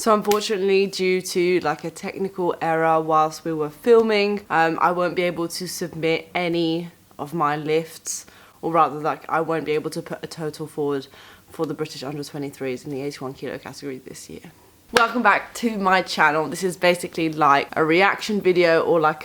So unfortunately, due to like a technical error whilst we were filming, I won't be able to submit any of my lifts, or rather like I won't be able to put a total forward for the British under 23s in the 81 kilo category this year. Welcome back to my channel. This is basically like a reaction video, or like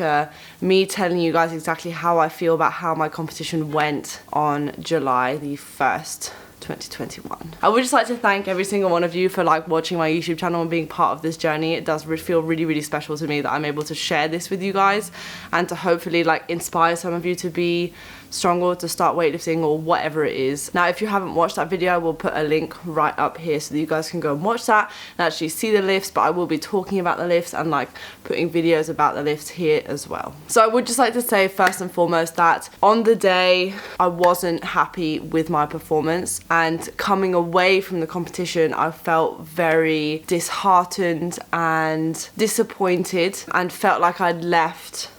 me telling you guys exactly how I feel about how my competition went on July the 1st. 2021. I would just like to thank every single one of you for like watching my YouTube channel and being part of this journey. It does feel really special to me that I'm able to share this with you guys, and to hopefully like inspire some of you to be stronger, to start weightlifting, or whatever it is. Now, if you haven't watched that video, I will put a link right up here so that you guys can go and watch that and actually see the lifts, but I will be talking about the lifts and like putting videos about the lifts here as well. So I would just like to say first and foremost that on the day I wasn't happy with my performance, and coming away from the competition I felt very disheartened and disappointed, and felt like I'd left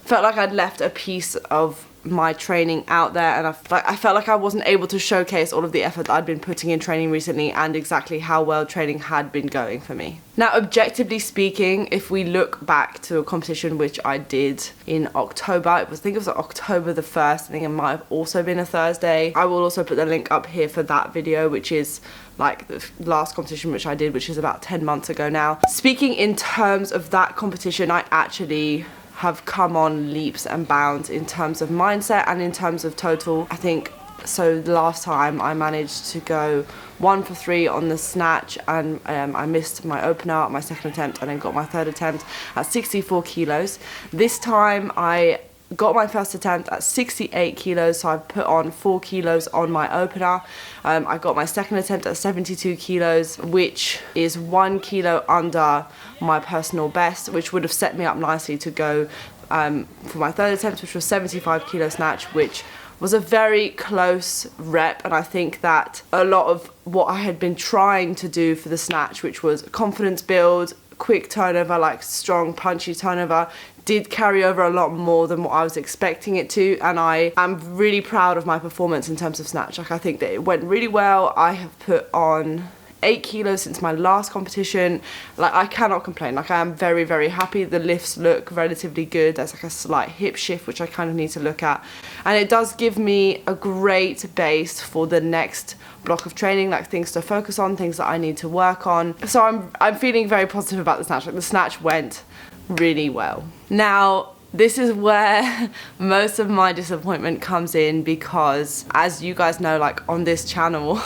a piece of my training out there, and I felt like I wasn't able to showcase all of the effort that I'd been putting in training recently and exactly how well training had been going for me. Now, objectively speaking, if we look back to a competition which I did in October, I think it was October the 1st, I think it might have also been a Thursday. I will also put the link up here for that video, which is like the last competition which I did, which is about 10 months ago now. Speaking in terms of that competition, I actually have come on leaps and bounds in terms of mindset and in terms of total. I think so the last time I managed to go 1 for 3 on the snatch, and I missed my opener, my second attempt, and then got my third attempt at 64 kilos. This time I got my first attempt at 68 kilos, so I put on 4 kilos on my opener. I got my second attempt at 72 kilos, which is 1 kilo under my personal best, which would have set me up nicely to go for my third attempt, which was 75 kilo snatch, which was a very close rep. And I think that a lot of what I had been trying to do for the snatch, which was confidence build, quick turnover, like strong punchy turnover, did carry over a lot more than what I was expecting it to, and I am really proud of my performance in terms of snatch. Like, I think that it went really well. I have put on 8 kilos since my last competition. Like, I cannot complain. Like, I am very happy. The lifts look relatively good. There's like a slight hip shift which I kind of need to look at, and it does give me a great base for the next block of training, like things to focus on, things that I need to work on. So I'm feeling very positive about the snatch. Like, the snatch went really well. Now, this is where most of my disappointment comes in, because as you guys know, like on this channel,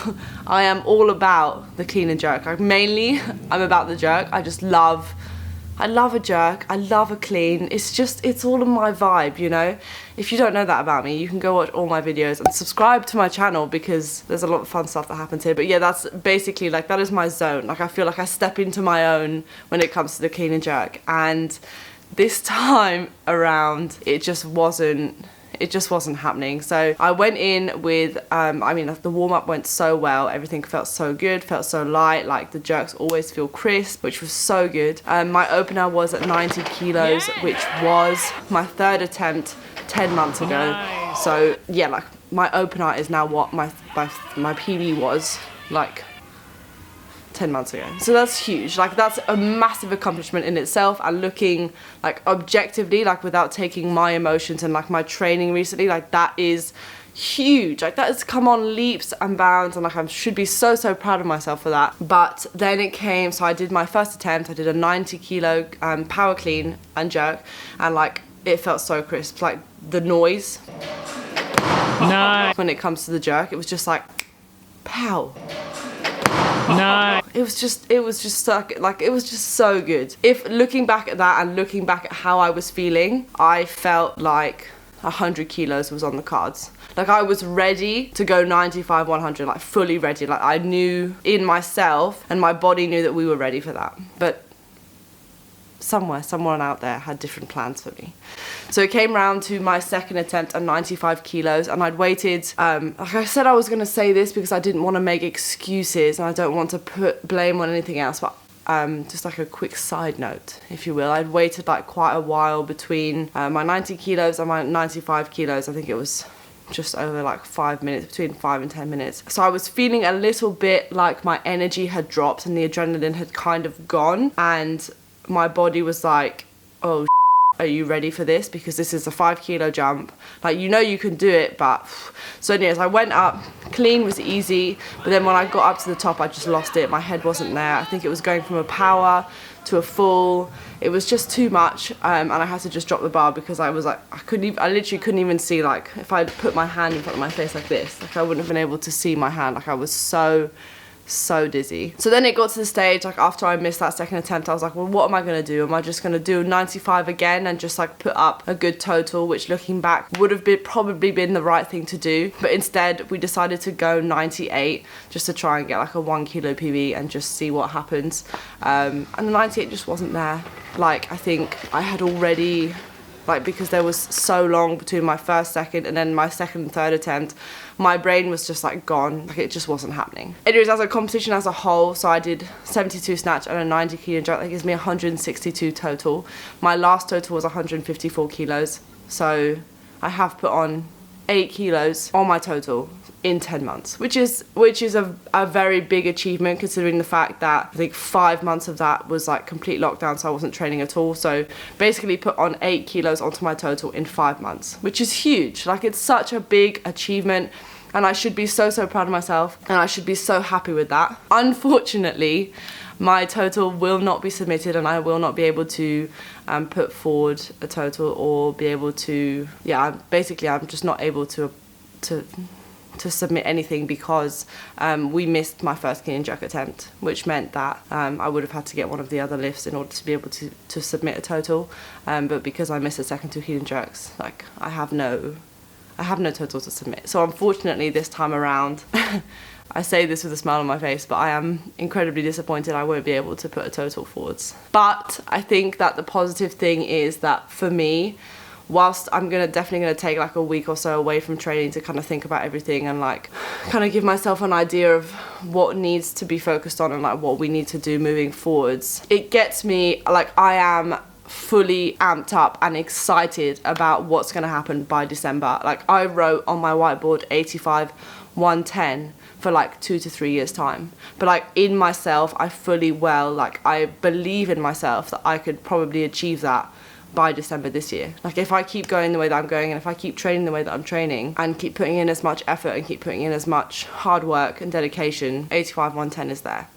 I am all about the clean and jerk. Like, mainly I'm about the jerk. I love a jerk, I love a clean. It's all in my vibe, you know? If you don't know that about me, you can go watch all my videos and subscribe to my channel, because there's a lot of fun stuff that happens here. But yeah, that's basically, like, that is my zone. Like, I feel like I step into my own when it comes to the clean and jerk. And this time around, it just wasn't happening. So I went in with, I mean, the warm-up went so well, everything felt so good, felt so light, like the jerks always feel crisp, which was so good. My opener was at 90 kilos, which was my third attempt 10 months ago. Nice. So yeah, like, my opener is now what my PB was like 10 months ago. So that's huge. Like, that's a massive accomplishment in itself. And looking like objectively, like without taking my emotions and like my training recently, like that is huge. Like, that has come on leaps and bounds, and like I should be so proud of myself for that. But then it came, so I did my first attempt. I did a 90 kilo power clean and jerk, and like it felt so crisp. Like, the noise when it comes to the jerk, it was just like pow. No. It was just so, like, it was just so good. If looking back at that and looking back at how I was feeling, I felt like 100 kilos was on the cards. Like, I was ready to go 95, 100, like fully ready. Like, I knew in myself, and my body knew that we were ready for that. But someone out there had different plans for me. So it came round to my second attempt at 95 kilos, and I'd waited, like I said, I was going to say this because I didn't want to make excuses and I don't want to put blame on anything else, but just like a quick side note, if you will, I'd waited like quite a while between my 90 kilos and my 95 kilos. I think it was just over like 5 minutes, between 5 and 10 minutes. So I was feeling a little bit like my energy had dropped and the adrenaline had kind of gone, and my body was like, oh, are you ready for this? Because this is a 5 kilo jump. Like, you know you can do it, but... So anyways, I went up, clean was easy, but then when I got up to the top, I just lost it. My head wasn't there. I think it was going from a power to a full. It was just too much, and I had to just drop the bar because I was like, I literally couldn't even see, like, if I put my hand in front of my face like this, like I wouldn't have been able to see my hand. Like, I was so dizzy. So then it got to the stage, like after I missed that second attempt, I was like, well, what am I gonna do? Am I just gonna do 95 again and just like put up a good total, which looking back would have probably been the right thing to do, but instead we decided to go 98 just to try and get like a 1 kilo PB and just see what happens. And the 98 just wasn't there. Like, I think I had already, like, because there was so long between my first, second, and then my second and third attempt, my brain was just like gone. Like, it just wasn't happening. Anyways, as a competition as a whole, so I did 72 snatch and a 90 kilo jump. That gives me 162 total. My last total was 154 kilos. So I have put on 8 kilos on my total in 10 months, which is a very big achievement, considering the fact that I think 5 months of that was like complete lockdown, so I wasn't training at all. So basically put on 8 kilos onto my total in 5 months, which is huge. Like, it's such a big achievement, and I should be so proud of myself, and I should be so happy with that. Unfortunately, my total will not be submitted, and I will not be able to put forward a total or be able to, yeah, basically I'm just not able to submit anything because we missed my first clean and jerk attempt, which meant that I would have had to get one of the other lifts in order to be able to submit a total. But because I missed the second 2 clean and jerks, like, I have no total to submit. So unfortunately this time around, I say this with a smile on my face, but I am incredibly disappointed I won't be able to put a total forwards. But I think that the positive thing is that for me, whilst I'm definitely gonna take like a week or so away from training to kind of think about everything and like kind of give myself an idea of what needs to be focused on and like what we need to do moving forwards, it gets me, like, I am fully amped up and excited about what's gonna happen by December. Like, I wrote on my whiteboard 85 110 for like 2 to 3 years time, but like in myself I fully like I believe in myself that I could probably achieve that by December this year. Like, if I keep going the way that I'm going, and if I keep training the way that I'm training and keep putting in as much effort and keep putting in as much hard work and dedication, 85 110 is there,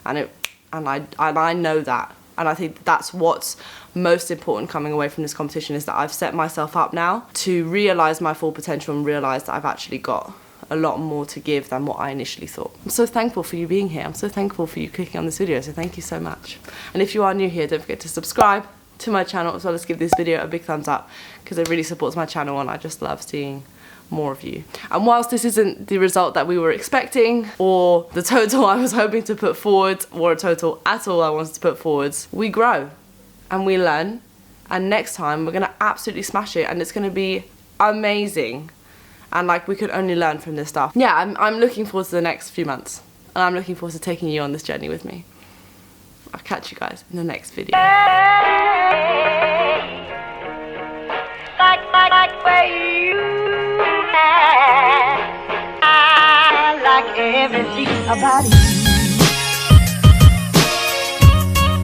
and I know that. And I think that's what's most important coming away from this competition, is that I've set myself up now to realise my full potential and realise that I've actually got a lot more to give than what I initially thought. I'm so thankful for you being here. I'm so thankful for you clicking on this video, so thank you so much. And if you are new here, don't forget to subscribe to my channel, as well as give this video a big thumbs up, because it really supports my channel and I just love seeing more of you. And whilst this isn't the result that we were expecting, or the total I was hoping to put forward, or a total at all I wanted to put forwards, we grow and we learn, and next time we're gonna absolutely smash it, and it's gonna be amazing. And like, we could only learn from this stuff. Yeah, I'm looking forward to the next few months, and I'm looking forward to taking you on this journey with me. I'll catch you guys in the next video. Like where you at, I like everything about you.